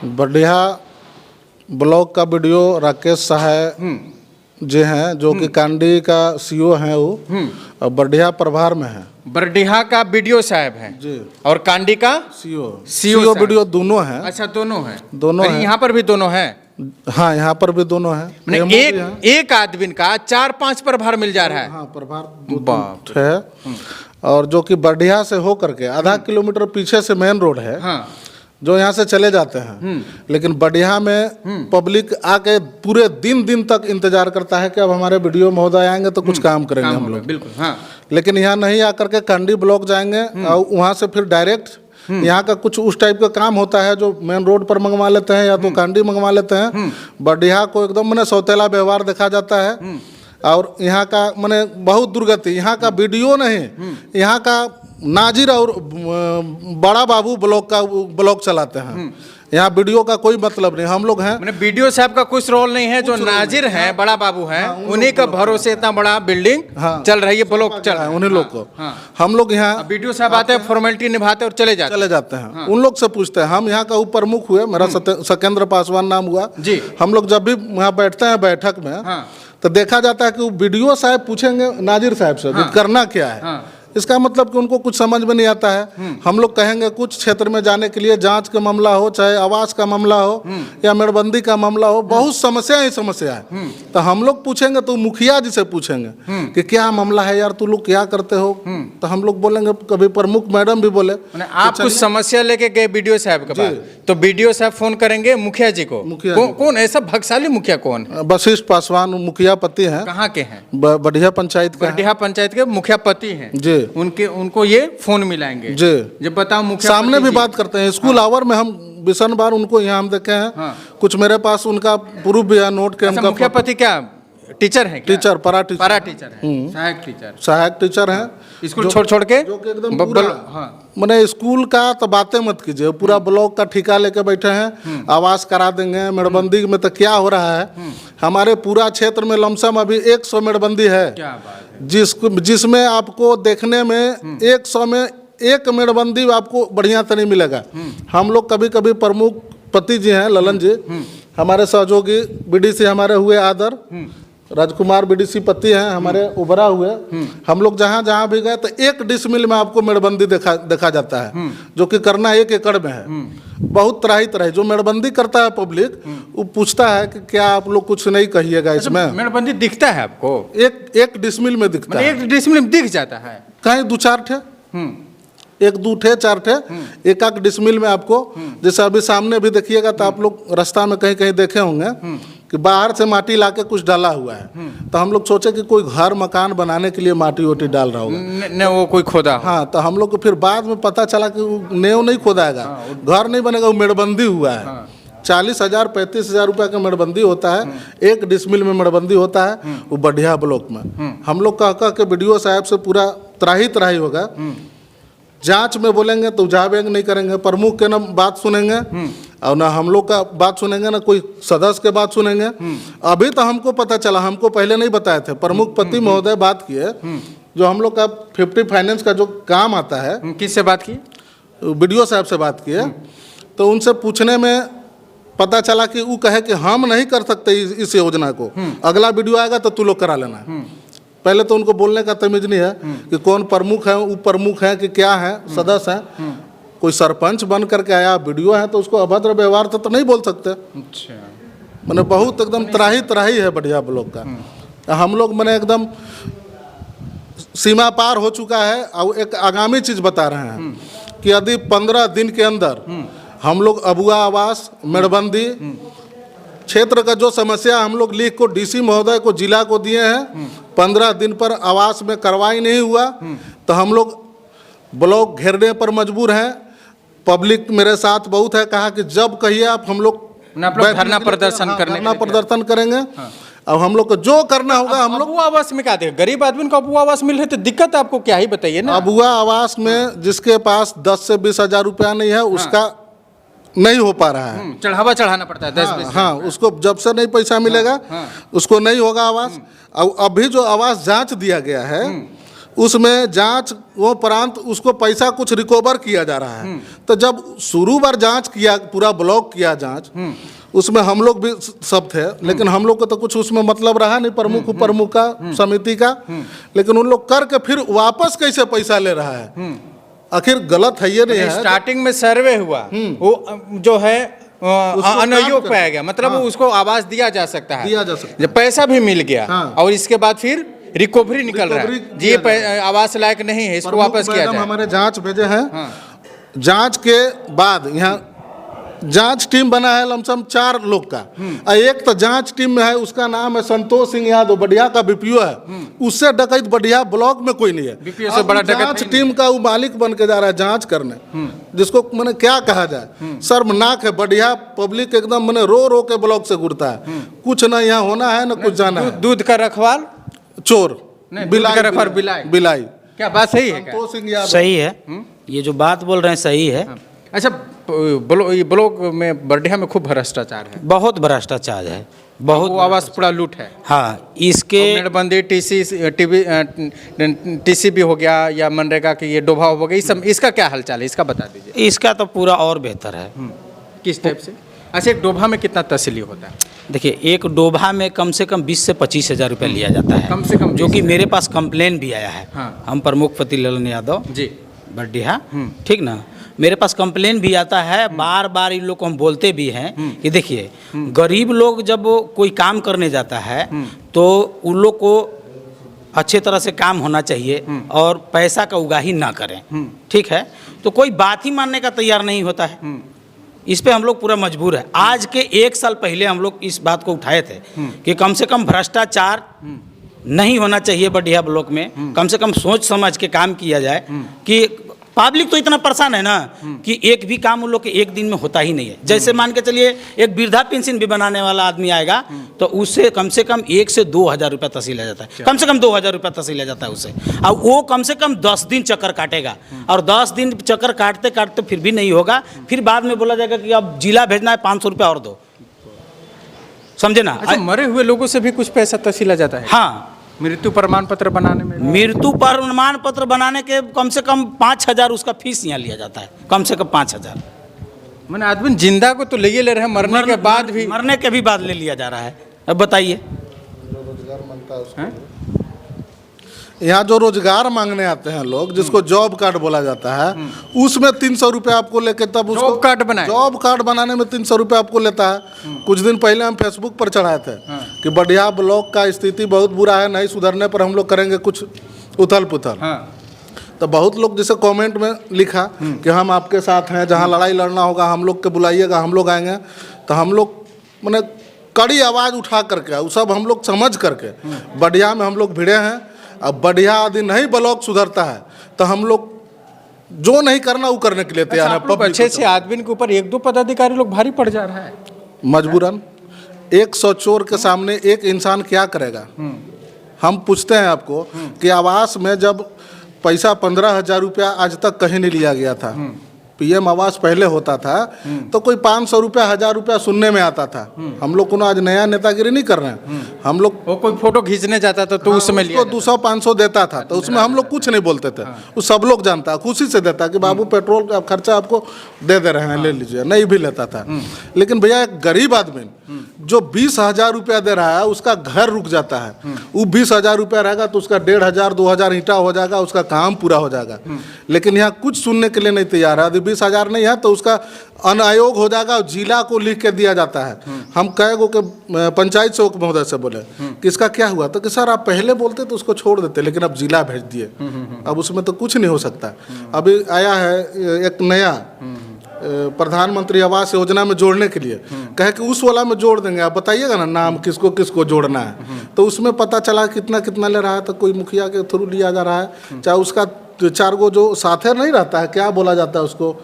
बढ़िया ब्लॉग का वीडियो राकेश सहाय जी हैं, जो कि कांडी का सीओ हैं वो, और बढ़िया प्रभार में है। बरडीहा का वीडियो साहब है जी, और कांडी का सीओ वीडियो दोनों हैं। अच्छा, दोनों है, दोनों हैं। यहाँ पर भी दोनों है। हाँ, यहाँ पर भी दोनों हैं। मैंने एक आदमी का 4-5 प्रभार मिल जा रहा है। हाँ, प्रभार है। और जो कि बढ़िया से हो करके आधा किलोमीटर पीछे से मेन रोड है। हाँ। जो यहाँ से चले जाते हैं, लेकिन बढ़िया में पब्लिक आके पूरे दिन तक इंतजार करता है कि अब हमारे वीडियो महोदय आएंगे तो कुछ काम करेंगे हम लोग। बिल्कुल, हाँ। लेकिन यहाँ नहीं आकर के कांडी ब्लॉक जाएंगे और वहाँ से फिर डायरेक्ट यहाँ का कुछ उस टाइप का काम होता है जो मेन रोड पर मंगवा लेते हैं या तो कांडी मंगवा लेते हैं। बढ़िया को एकदम मैंने सौतेला व्यवहार देखा जाता है। और यहाँ का मैंने बहुत दुर्गति, यहाँ का वीडियो नहीं, यहाँ का नाजिर और बड़ा बाबू ब्लॉग चलाते हैं। यहाँ वीडियो का कोई मतलब नहीं। हम लोग हैं, मैंने वीडियो साहब का कुछ रोल नहीं है, जो नाजिर हैं, बड़ा बाबू हैं, उन्हीं का भरोसे इतना बड़ा बिल्डिंग चल रही है, ब्लॉक चल रहा है उन्हीं लोग को। हम लोग यहाँ वीडियो साहब आते हैं, फॉर्मेलिटी निभाते और चले जाते हैं। उन लोग से पूछते हैं। हम यहाँ का ऊपर प्रमुख हुए, मेरा सत्येंद्र पासवान नाम हुआ जी। हम लोग जब भी वहाँ बैठते हैं बैठक में, तो देखा जाता है कि वीडियो साहब पूछेंगे नाजिर साहब से करना क्या है। इसका मतलब कि उनको कुछ समझ में नहीं आता है। हम लोग कहेंगे कुछ क्षेत्र में जाने के लिए, जांच का मामला हो, चाहे आवास का मामला हो या मेड़बंदी का मामला हो, बहुत समस्या ही समस्या है। तो हम लोग पूछेंगे तो मुखिया जी से पूछेंगे कि क्या मामला है यार, तू लोग क्या करते हो। तो हम लोग बोलेंगे, कभी प्रमुख मैडम भी बोले आप कुछ समस्या लेके गए वीडियो साहब के पास, तो वीडियो साहब फोन करेंगे मुखिया जी को। कौन ऐसा भाग्यशाली मुखिया कौन है? वशिष्ठ पासवान मुखिया पति है। कहाँ के हैं? बढ़िया पंचायत के। बढ़िया पंचायत के मुखिया पति हैं जी। उनको ये फोन मिलाएंगे जी। जब बताओ, मुखिया सामने भी बात करते हैं। स्कूल आवर में हम बिसन बार उनको यहाँ हम देखे हैं। कुछ मेरे पास उनका प्रूफ भी है, नोट के। उनका मुखिया पति क्या टीचर है? टीचर, पारा टीचर है, सहायक टीचर है। स्कूल छोड़ के जो कि एकदम मैंने स्कूल का तो बातें मत कीजिए, पूरा ब्लॉक का ठेका लेके बैठे हैं। आवास करा देंगे। मेड़बंदी में तो क्या हो रहा है, हमारे पूरा क्षेत्र में लमसम अभी 100 मेड़बंदी है। क्या बात है? जिसमें आपको देखने में 100 में 1 मेड़बंदी आपको बढ़िया तो नहीं मिलेगा। हम लोग कभी कभी प्रमुख पति जी हैं, ललन जी, हमारे सहयोगी बीडीसी हमारे हुए आदर राजकुमार बीडीसी पति हैं हमारे, उभरा हुए। हम लोग जहाँ भी गए तो 1 डिसमिल में आपको मेड़बंदी देखा जाता है, जो कि करना 1 एकड़ में है। बहुत तरह जो मेड़बंदी करता है पब्लिक, वो पूछता है कि क्या आप लोग कुछ नहीं कहिएगा इसमें। मेड़बंदी दिखता है आपको? एक डिसमिल में दिखता है। 1 डिसमिल में दिख जाता है? कहीं 2-4 ठे, 1-2 ठे 4 ठे, 1 डिसमिल में आपको। जैसे अभी सामने भी देखिएगा तो आप लोग रास्ता में कहीं देखे होंगे कि बाहर से माटी लाके कुछ डाला हुआ है। तो हम लोग सोचे कि कोई घर मकान बनाने के लिए माटी वोटी डाल रहा होगा, वो कोई खोदा। हाँ, तो हम लोग को फिर बाद में पता चला कि नेव नहीं खोदाएगा, घर नहीं बनेगा, वो मेड़बंदी हुआ है। 40,000 35,000 रुपये का मेड़बंदी होता है। 1 डिसमिल में मेड़बंदी होता है, वो बढ़िया ब्लॉक में। हम लोग कह के वीडियो साहब से पूरा त्राही होगा। जांच में बोलेंगे तो जावेंगे नहीं करेंगे, प्रमुख के ना बात सुनेंगे और ना हम लोग का बात सुनेंगे, ना कोई सदस्य के बात सुनेंगे। अभी तो हमको पता चला, हमको पहले नहीं बताए थे। प्रमुख पति महोदय बात किए, जो हम लोग का 50 फाइनेंस का जो काम आता है। किससे बात की? वीडियो साहब से बात किए। तो उनसे पूछने में पता चला कि वो कहे कि हम नहीं कर सकते इस योजना को, अगला वीडियो आएगा तो तू लोग करा लेना। पहले तो उनको बोलने का तमीज नहीं है कि कौन प्रमुख है, वो प्रमुख है कि क्या है, सदस्य है। कोई सरपंच बन करके आया, वीडियो है, तो उसको अभद्र व्यवहार तो नहीं बोल सकते। अच्छा, मैंने बहुत एकदम त्राही है बढ़िया ब्लॉक का। हम लोग मैंने एकदम सीमा पार हो चुका है। और एक आगामी चीज बता रहे हैं कि यदि 15 दिन के अंदर हम लोग अबुआ आवास, मेड़बंदी क्षेत्र का जो समस्या हम लोग लिख को डीसी महोदय को, जिला को दिए हैं, 15 दिन पर आवास में कार्रवाई नहीं हुआ तो हम लोग ब्लॉक घेरने पर मजबूर हैं। पब्लिक मेरे साथ बहुत है, कहा कि जब कहिए आप, हम लोग धरना प्रदर्शन करेंगे। अब हम लोग को जो करना होगा, हम लोग अबुआ आवास में क्या देखें, गरीब आदमी को अबुआ आवास मिल रहे तो दिक्कत आपको क्या ही बताइए ना। अबुआ आवास में जिसके पास 10 से 20 हजार रुपया नहीं है, उसका नहीं हो पा रहा है, चढ़ाना पड़ता है 10-20। हाँ, उसको जब से नहीं पैसा मिलेगा उसको नहीं होगा आवास। और अभी जो आवास जांच दिया गया है उसमें जांच वो प्रांत उसको पैसा कुछ रिकवर किया जा रहा है। तो जब शुरू बार जांच किया, पूरा ब्लॉक किया जांच, उसमें हम लोग भी सब थे, लेकिन हम लोग को तो कुछ उसमें मतलब रहा नहीं, प्रमुख का समिति का, लेकिन उन लोग करके फिर वापस कैसे पैसा ले रहा है, आखिर गलत है ये नहीं है। स्टार्टिंग में सर्वे हुआ, वो जो है अनयोग्य पाया गया, मतलब उसको आवास दिया जा सकता है, जब पैसा भी मिल गया और इसके बाद फिर रिकवरी निकल रहा है जी, ये आवास लायक नहीं है, इसको वापस किया जाए। हमारे जांच भेजे हैं, जांच के बाद यहाँ जांच टीम बना है लमसम 4 लोग का, और एक तो जांच टीम में है, उसका नाम है संतोष सिंह यादव, बढ़िया का बीपीओ है, उससे डकैत बढ़िया ब्लॉक में कोई नहीं है। बीपीओ से बड़ा डकैत जांच टीम का वो मालिक बन के जा रहा है जांच करने, जिसको मैंने क्या कहा जाए, शर्मनाक है। बढ़िया पब्लिक एकदम मैंने रो रो के ब्लॉक से घुरता है, कुछ ना यहाँ होना है ना कुछ जाना है। दूध का रखवाल चोर, बिलाई, क्या बात सही है? संतोष सिंह यादव सही है, ये जो बात बोल रहे हैं सही है। अच्छा, ब्लॉक में बर्डिया में खूब भ्रष्टाचार है, बहुत भ्रष्टाचार है, बहुत वो आवास पूरा लूट है। हाँ, इसके मेड़बंदी टीसी भी हो गया, या मनरेगा की ये डोभा हो गया, इसका क्या हालचाल है, इसका बता दीजिए। इसका तो पूरा और बेहतर है। किस टाइप से? अच्छा, एक डोभा में कितना तहसीली होता है? देखिए, एक डोभा में कम से कम 20 से 25 हज़ार रुपया लिया जाता है, कम से कम, जो कि मेरे पास कंप्लेन भी आया है। हाँ। हम प्रमुख पति ललन यादव जी, बर्डिया, ठीक ना, मेरे पास कंप्लेन भी आता है, बार बार इन लोग को हम बोलते भी हैं कि देखिए, गरीब लोग जब कोई काम करने जाता है तो उन लोग को अच्छे तरह से काम होना चाहिए और पैसा का उगाही ना करें, ठीक है, तो कोई बात ही मानने का तैयार नहीं होता है। इस पे हम लोग पूरा मजबूर है। आज के 1 साल पहले हम लोग इस बात को उठाए थे कि कम से कम भ्रष्टाचार नहीं होना चाहिए बढ़िया ब्लॉक में, कम से कम सोच समझ के काम किया जाए कि पब्लिक तो इतना परेशान है ना कि एक भी काम उन लोग के एक दिन में होता ही नहीं है। जैसे मान के चलिए, एक वृद्धा पेंशन भी बनाने वाला आदमी आएगा तो उससे कम से कम 1 से 2 हज़ार रुपया तहसीला जाता है, कम से कम 2 हज़ार रुपया तहसीला जाता है उससे, और वो कम से कम 10 दिन चक्कर काटेगा, और 10 दिन चक्कर काटते काटते फिर भी नहीं होगा, फिर बाद में बोला जाएगा कि अब जिला भेजना है, 500 रुपया और दो, समझे ना। अच्छा, मरे हुए लोगों से भी कुछ पैसा तहसीला जाता है? हाँ, मृत्यु प्रमाण पत्र बनाने में, मृत्यु प्रमाण पत्र बनाने के कम से कम 5,000 उसका फीस यहाँ लिया जाता है, कम से कम 5,000। मैंने आदमी जिंदा को तो ले ले रहे हैं, मरने के बाद भी, मरने के भी बाद ले लिया जा रहा है। अब बताइए, यहाँ जो रोजगार मांगने आते हैं लोग, जिसको जॉब कार्ड बोला जाता है, उसमें 300 रुपया आपको लेके तब उसको जॉब कार्ड बनाने में 300 रुपया आपको लेता है। कुछ दिन पहले हम फेसबुक पर चढ़ाए थे कि बढ़िया ब्लॉक का स्थिति बहुत बुरा है, नहीं सुधरने पर हम लोग करेंगे कुछ उथल पुथल। तो बहुत लोग जैसे कमेंट में लिखा कि हम आपके साथ हैं, जहाँ लड़ाई लड़ना होगा हम लोग के बुलाइएगा, हम लोग आएंगे। तो हम लोग मैंने कड़ी आवाज़ उठा करके, वो सब हम लोग समझ करके बढ़िया में हम लोग भिड़े हैं। अब बढ़िया यदि नहीं ब्लॉक सुधरता है तो हम लोग जो नहीं करना वो करने के लिए तैयार है। अच्छे से आदमी के ऊपर 1-2 पदाधिकारी लोग भारी पड़ जा रहा है, मजबूरन। 100 चोर के सामने एक इंसान क्या करेगा? हम पूछते हैं आपको कि आवास में जब पैसा 15,000 रुपया आज तक कहीं नहीं लिया गया था, पीएम आवास पहले होता था तो कोई 500 रुपया 1,000 रुपया सुनने में आता था। हम लोग को आज नया नेतागिरी नहीं कर रहे हैं, हम लोग वो कोई फोटो खींचने जाता था तो उस समय लिया 200-500 देता था, तो उसमें हम लोग कुछ नहीं बोलते थे। वो सब लोग जानता, खुशी से देता कि बाबू पेट्रोल का खर्चा आपको दे रहे हैं, ले लीजिए, नहीं भी लेता था। लेकिन भैया, एक गरीब आदमी जो 20,000 रुपया दे रहा है, उसका घर रुक जाता है। वो 20,000 रुपया रहेगा तो उसका 1,500-2,000 ईंटा हो जाएगा, उसका काम पूरा हो जाएगा। लेकिन यहाँ कुछ सुनने के लिए नहीं तैयार है। यदि 20,000 नहीं है तो उसका अनायोग हो जाएगा, और जिला को लिख के दिया जाता है। हम कई गो के पंचायत सेवक महोदय से बोले कि इसका क्या हुआ, तो कि सर आप पहले बोलते तो उसको छोड़ देते, लेकिन अब जिला भेज दिए, अब उसमें तो कुछ नहीं हो सकता। अभी आया है एक नया प्रधानमंत्री आवास योजना में जोड़ने के लिए, कहे कि उस वाला में जोड़ देंगे, आप बताइएगा ना नाम किसको किसको जोड़ना है। तो उसमें पता चला कितना कितना ले रहा है, तो कोई मुखिया के थ्रू लिया जा रहा है, चाहे उसका 4 गो जो साथे नहीं रहता है, क्या बोला जाता है उसको,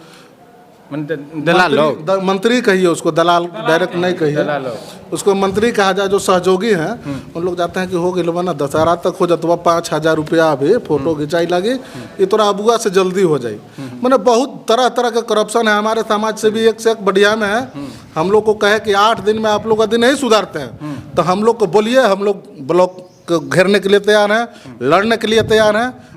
दलाल लोग, मंत्री कहिए उसको, दलाल डायरेक्ट नहीं कहिए, उसको मंत्री कहा जाए। जो सहयोगी हैं उन लोग जाते हैं कि हो गए ना दशहरा तक हो जाता, 5,000 रुपया अभी फोटो खिंचाई लगी, ये तोरा अबुआ से जल्दी हो जाए। मैंने बहुत तरह तरह का करप्शन है हमारे समाज से भी, एक से एक बढ़िया में है। हम लोग को कहे कि 8 दिन में आप लोग यदि नहीं सुधारते हैं तो हम लोग को बोलिए, हम लोग ब्लॉक को घेरने के लिए तैयार हैं, लड़ने के लिए तैयार हैं।